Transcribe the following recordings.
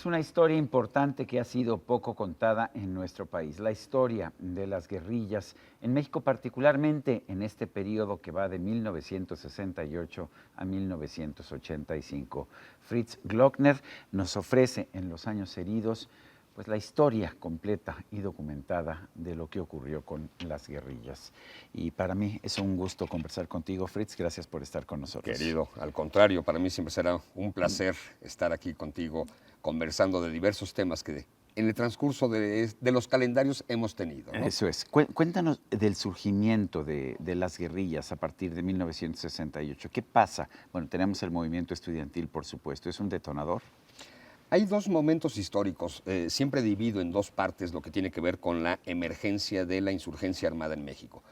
Es una historia importante que ha sido poco contada en nuestro país, la historia de las guerrillas en México, particularmente en este periodo que va de 1968 a 1985. Fritz Glockner nos ofrece en Los Años Heridos pues la historia completa y documentada de lo que ocurrió con las guerrillas. Y para mí es un gusto conversar contigo, Fritz. Gracias por estar con nosotros. Querido, al contrario, para mí siempre será un placer estar aquí contigo conversando de diversos temas que en el transcurso de los calendarios hemos tenido, ¿no? Eso es. Cuéntanos del surgimiento de las guerrillas a partir de 1968. ¿Qué pasa? Bueno, tenemos el movimiento estudiantil, por supuesto. ¿Es un detonador? Hay dos momentos históricos, siempre divido en dos partes lo que tiene que ver con la emergencia de la insurgencia armada en México.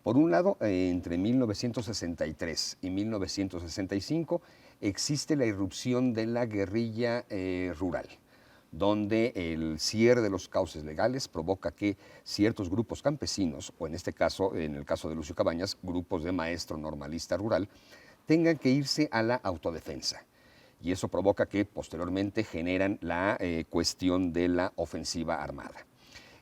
Por un lado, entre 1963 y 1965 existe la irrupción de la guerrilla rural, donde el cierre de los cauces legales provoca que ciertos grupos campesinos, o en este caso, en el caso de Lucio Cabañas, grupos de maestro normalista rural, tengan que irse a la autodefensa. Y eso provoca que posteriormente generan la cuestión de la ofensiva armada.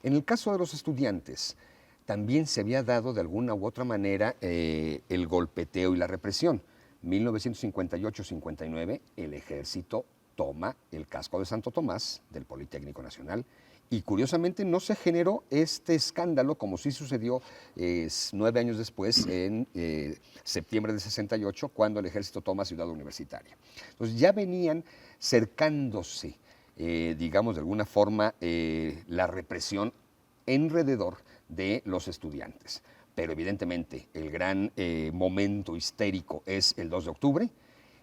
En el caso de los estudiantes, también se había dado de alguna u otra manera el golpeteo y la represión. 1958-59, el ejército toma el casco de Santo Tomás del Politécnico Nacional y curiosamente no se generó este escándalo como sí sucedió 9 años después, en septiembre del 68, cuando el ejército toma Ciudad Universitaria. Entonces ya venían cercándose, digamos de alguna forma, la represión alrededor de los estudiantes. Pero evidentemente el gran momento histérico es el 2 de octubre,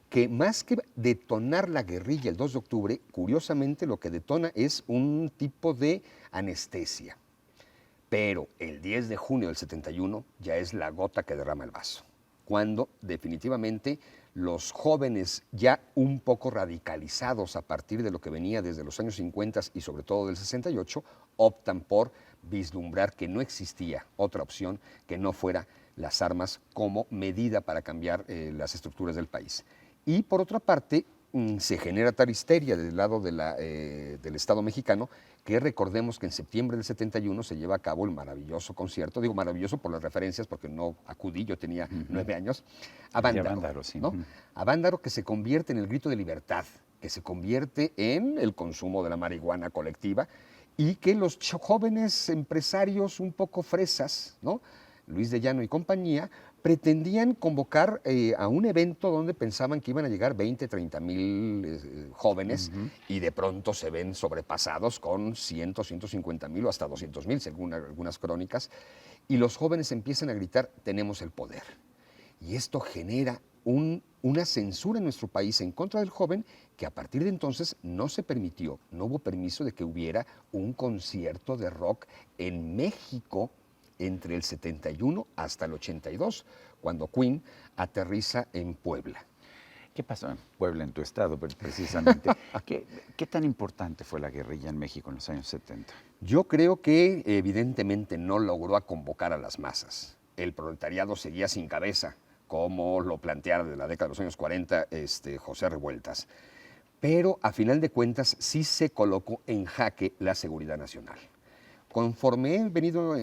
que más que detonar la guerrilla el 2 de octubre, curiosamente lo que detona es un tipo de anestesia. Pero el 10 de junio del 71 ya es la gota que derrama el vaso, cuando definitivamente los jóvenes ya un poco radicalizados a partir de lo que venía desde los años 50 y sobre todo del 68, optan por vislumbrar que no existía otra opción que no fuera las armas como medida para cambiar las estructuras del país. Y por otra parte, se genera tal histeria del lado del Estado mexicano que recordemos que en septiembre del 71 se lleva a cabo el maravilloso concierto, digo maravilloso por las referencias porque no acudí, yo tenía 9 años, Avándaro, sí. ¿no? Avándaro, que se convierte en el grito de libertad, que se convierte en el consumo de la marihuana colectiva y que los jóvenes empresarios un poco fresas, ¿no? Luis de Llano y compañía, pretendían convocar a un evento donde pensaban que iban a llegar 20, 30 mil jóvenes y de pronto se ven sobrepasados con 100, 150 mil o hasta 200 mil, según algunas crónicas, y los jóvenes empiezan a gritar, tenemos el poder. Y esto genera una censura en nuestro país en contra del joven que a partir de entonces no se permitió, no hubo permiso de que hubiera un concierto de rock en México entre el 71 hasta el 82, cuando Queen aterriza en Puebla. ¿Qué pasó en Puebla, en tu estado, precisamente? ¿Qué tan importante fue la guerrilla en México en los años 70? Yo creo que evidentemente no logró convocar a las masas. El proletariado seguía sin cabeza, como lo planteara desde la década de los años 40 José Revueltas. Pero a final de cuentas sí se colocó en jaque la seguridad nacional. Conforme he venido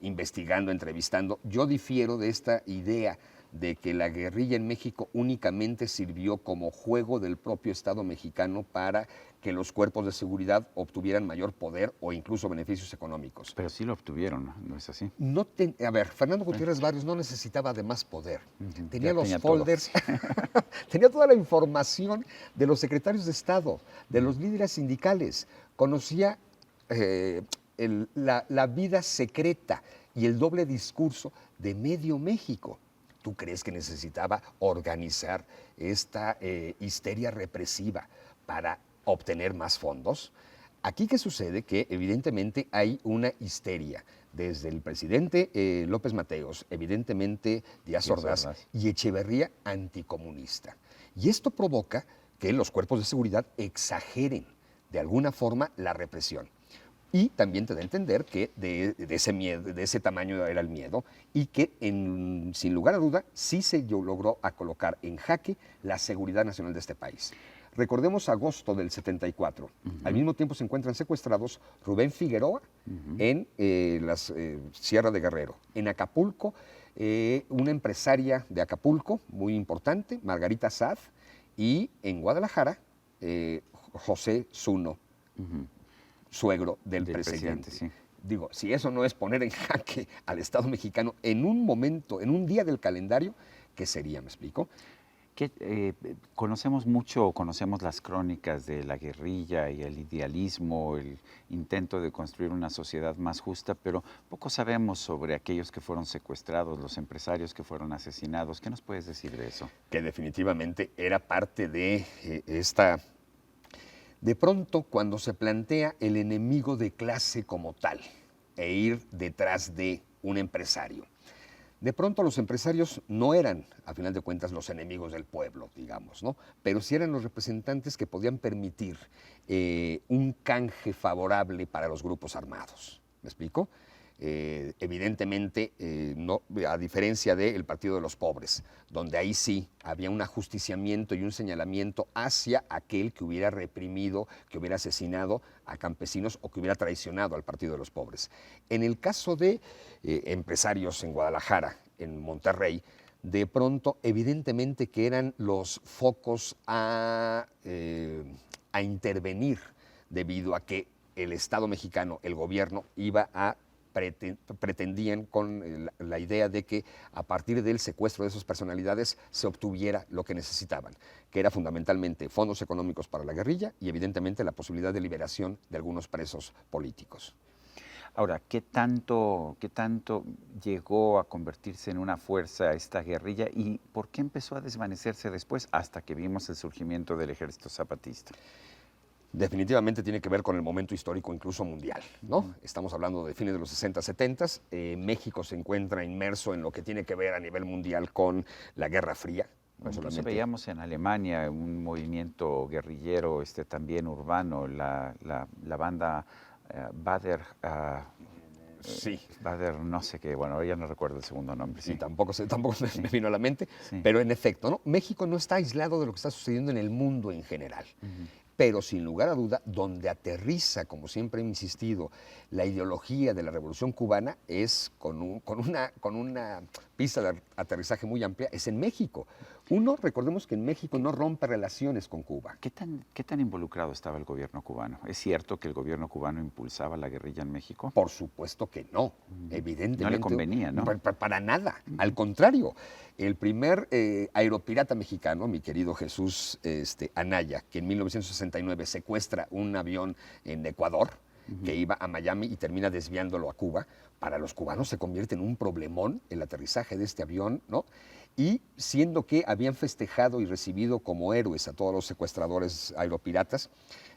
investigando, entrevistando, yo difiero de esta idea de que la guerrilla en México únicamente sirvió como juego del propio Estado mexicano para que los cuerpos de seguridad obtuvieran mayor poder o incluso beneficios económicos. Pero sí lo obtuvieron, ¿no? ¿No es así? A ver, Fernando Gutiérrez Barrios no necesitaba de más poder. Tenía los tenía folders, tenía toda la información de los secretarios de Estado, de los líderes sindicales, conocía la vida secreta y el doble discurso de medio México. ¿Tú crees que necesitaba organizar esta histeria represiva para obtener más fondos? Aquí, ¿qué sucede? Que evidentemente hay una histeria desde el presidente López Mateos, evidentemente Díaz Ordaz y Echeverría anticomunista. Y esto provoca que los cuerpos de seguridad exageren de alguna forma la represión. Y también te da a entender que de ese miedo, de ese tamaño era el miedo y que sin lugar a duda sí se logró colocar en jaque la seguridad nacional de este país. Recordemos agosto del 74. Al mismo tiempo se encuentran secuestrados Rubén Figueroa en la Sierra de Guerrero. En Acapulco, una empresaria de Acapulco muy importante, Margarita Saad, y en Guadalajara, José Zuno, suegro del presidente. Sí. Digo, si eso no es poner en jaque al Estado mexicano en un momento, en un día del calendario, ¿qué sería? ¿Me explico? Conocemos las crónicas de la guerrilla y el idealismo, el intento de construir una sociedad más justa, pero poco sabemos sobre aquellos que fueron secuestrados, los empresarios que fueron asesinados. ¿Qué nos puedes decir de eso? Que definitivamente era parte de esta... De pronto, cuando se plantea el enemigo de clase como tal e ir detrás de un empresario, de pronto los empresarios no eran, a final de cuentas, los enemigos del pueblo, digamos, ¿no? Pero sí eran los representantes que podían permitir un canje favorable para los grupos armados. ¿Me explico? Evidentemente, no, a diferencia del Partido de los Pobres, donde ahí sí había un ajusticiamiento y un señalamiento hacia aquel que hubiera reprimido, que hubiera asesinado a campesinos o que hubiera traicionado al Partido de los Pobres. En el caso de empresarios en Guadalajara, en Monterrey, de pronto, evidentemente que eran los focos a intervenir debido a que el Estado mexicano, el gobierno, pretendían con la idea de que a partir del secuestro de esas personalidades se obtuviera lo que necesitaban, que era fundamentalmente fondos económicos para la guerrilla y evidentemente la posibilidad de liberación de algunos presos políticos. Ahora, ¿qué tanto llegó a convertirse en una fuerza esta guerrilla y por qué empezó a desvanecerse después hasta que vimos el surgimiento del Ejército Zapatista? Definitivamente tiene que ver con el momento histórico incluso mundial, ¿no? Estamos hablando de fines de los 60, 70. México se encuentra inmerso en lo que tiene que ver a nivel mundial con la Guerra Fría. Incluso veíamos en Alemania un movimiento guerrillero también urbano, la banda Bader... Sí. Bader no sé qué, bueno, ya no recuerdo el segundo nombre. Sí, tampoco me vino a la mente, pero en efecto, ¿no? México no está aislado de lo que está sucediendo en el mundo en general. Pero sin lugar a duda, donde aterriza, como siempre he insistido, la ideología de la Revolución Cubana es con una pista de aterrizaje muy amplia, es en México. Uno, recordemos que en México no rompe relaciones con Cuba. ¿Qué tan involucrado estaba el gobierno cubano? ¿Es cierto que el gobierno cubano impulsaba la guerrilla en México? Por supuesto que no, evidentemente. No le convenía, ¿no? Para nada, al contrario. El primer aeropirata mexicano, mi querido Jesús Anaya, que en 1969 secuestra un avión en Ecuador, que iba a Miami y termina desviándolo a Cuba, para los cubanos se convierte en un problemón el aterrizaje de este avión, ¿no? Y siendo que habían festejado y recibido como héroes a todos los secuestradores aeropiratas,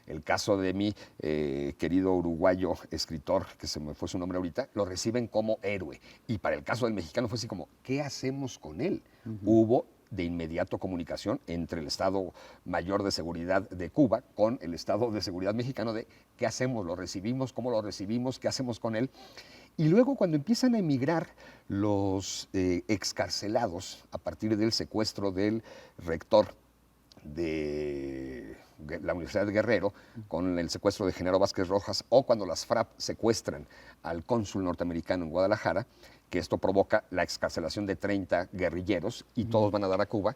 el caso de mi querido uruguayo escritor, que se me fue su nombre ahorita, lo reciben como héroe. Y para el caso del mexicano fue así como, ¿qué hacemos con él? Hubo de inmediato comunicación entre el Estado Mayor de Seguridad de Cuba con el Estado de Seguridad mexicano de ¿qué hacemos? ¿Lo recibimos? ¿Cómo lo recibimos? ¿Qué hacemos con él? Y luego cuando empiezan a emigrar los excarcelados a partir del secuestro del rector de la Universidad de Guerrero, con el secuestro de Genaro Vázquez Rojas, o cuando las FRAP secuestran al cónsul norteamericano en Guadalajara, que esto provoca la excarcelación de 30 guerrilleros y todos van a dar a Cuba,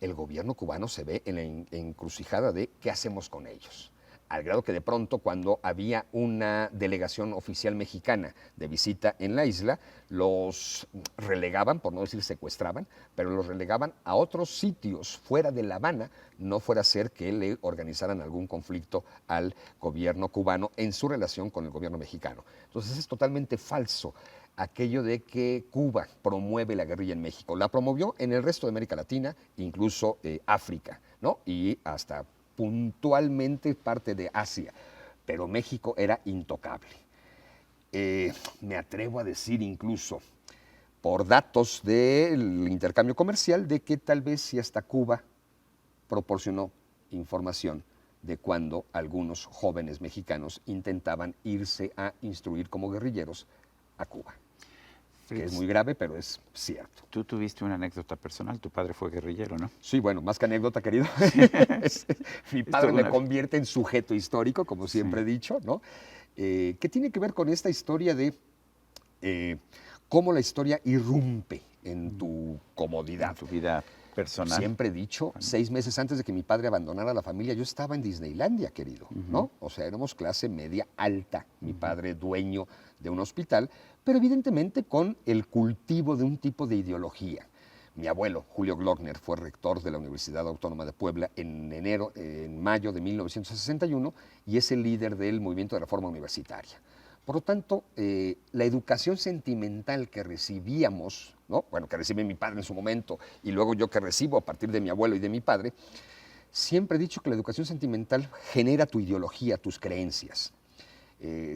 el gobierno cubano se ve en la encrucijada de ¿qué hacemos con ellos? Al grado que de pronto cuando había una delegación oficial mexicana de visita en la isla, los relegaban, por no decir secuestraban, pero los relegaban a otros sitios fuera de La Habana, no fuera a ser que le organizaran algún conflicto al gobierno cubano en su relación con el gobierno mexicano. Entonces es totalmente falso aquello de que Cuba promueve la guerrilla en México. La promovió en el resto de América Latina, incluso África, ¿no? Y hasta puntualmente parte de Asia, pero México era intocable. Me atrevo a decir incluso, por datos del intercambio comercial, de que tal vez si hasta Cuba proporcionó información de cuando algunos jóvenes mexicanos intentaban irse a instruir como guerrilleros a Cuba. que es muy grave, pero es cierto. Tú tuviste una anécdota personal, tu padre fue guerrillero, ¿no? Sí, bueno, más que anécdota, querido. Mi padre me convierte en sujeto histórico, como siempre he dicho, ¿no? ¿Qué tiene que ver con esta historia de cómo la historia irrumpe en tu comodidad? En tu vida personal. Siempre he dicho, 6 meses antes de que mi padre abandonara la familia, yo estaba en Disneylandia, querido, ¿no? O sea, éramos clase media alta, mi padre dueño de un hospital, pero evidentemente con el cultivo de un tipo de ideología. Mi abuelo, Julio Glockner, fue rector de la Universidad Autónoma de Puebla en mayo de 1961 y es el líder del movimiento de reforma universitaria. Por lo tanto, la educación sentimental que recibíamos, ¿no? Bueno, que recibe mi padre en su momento y luego yo que recibo a partir de mi abuelo y de mi padre, siempre he dicho que la educación sentimental genera tu ideología, tus creencias.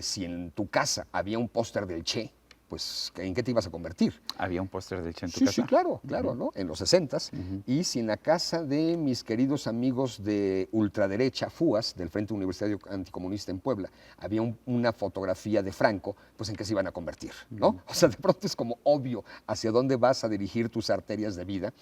Si en tu casa había un póster del Che, pues ¿en qué te ibas a convertir? ¿Había un póster del Che en tu Sí, casa? sí, claro, ¿no? En los 60s. Y si en la casa de mis queridos amigos de ultraderecha, FUAS, del Frente Universitario Anticomunista en Puebla, había una fotografía de Franco, pues ¿en qué se iban a convertir? ¿No? O sea, de pronto es como obvio hacia dónde vas a dirigir tus arterias de vida.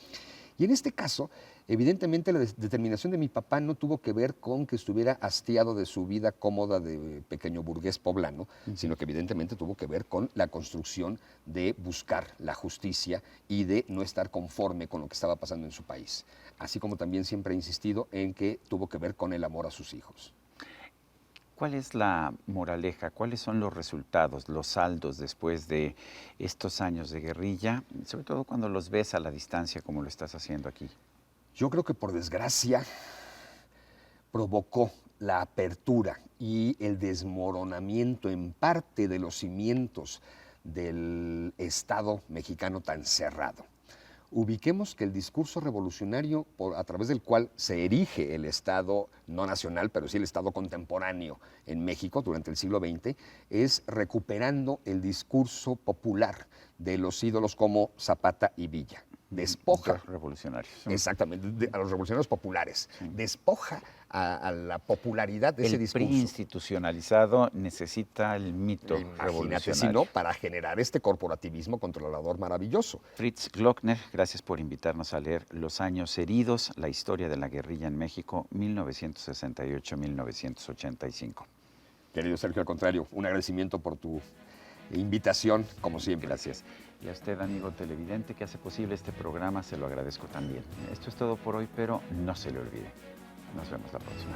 Y en este caso, evidentemente la determinación de mi papá no tuvo que ver con que estuviera hastiado de su vida cómoda de pequeño burgués poblano, sino que evidentemente tuvo que ver con la construcción de buscar la justicia y de no estar conforme con lo que estaba pasando en su país. Así como también siempre he insistido en que tuvo que ver con el amor a sus hijos. ¿Cuál es la moraleja? ¿Cuáles son los resultados, los saldos después de estos años de guerrilla? Sobre todo cuando los ves a la distancia como lo estás haciendo aquí. Yo creo que por desgracia provocó la apertura y el desmoronamiento en parte de los cimientos del Estado mexicano tan cerrado. Ubiquemos que el discurso revolucionario a través del cual se erige el Estado, no nacional, pero sí el Estado contemporáneo en México durante el siglo XX, es recuperando el discurso popular de los ídolos como Zapata y Villa. Despoja. Los revolucionarios. Exactamente, a los revolucionarios populares. Sí. Despoja a la popularidad de ese discurso. El PRI institucionalizado necesita el mito revolucionario. Si no, para generar este corporativismo controlador maravilloso. Fritz Glockner, gracias por invitarnos a leer Los años heridos, la historia de la guerrilla en México, 1968-1985. Querido Sergio, al contrario, un agradecimiento por tu invitación, como siempre. Gracias. Y a usted, amigo televidente, que hace posible este programa, se lo agradezco también. Esto es todo por hoy, pero no se le olvide. Nos vemos la próxima.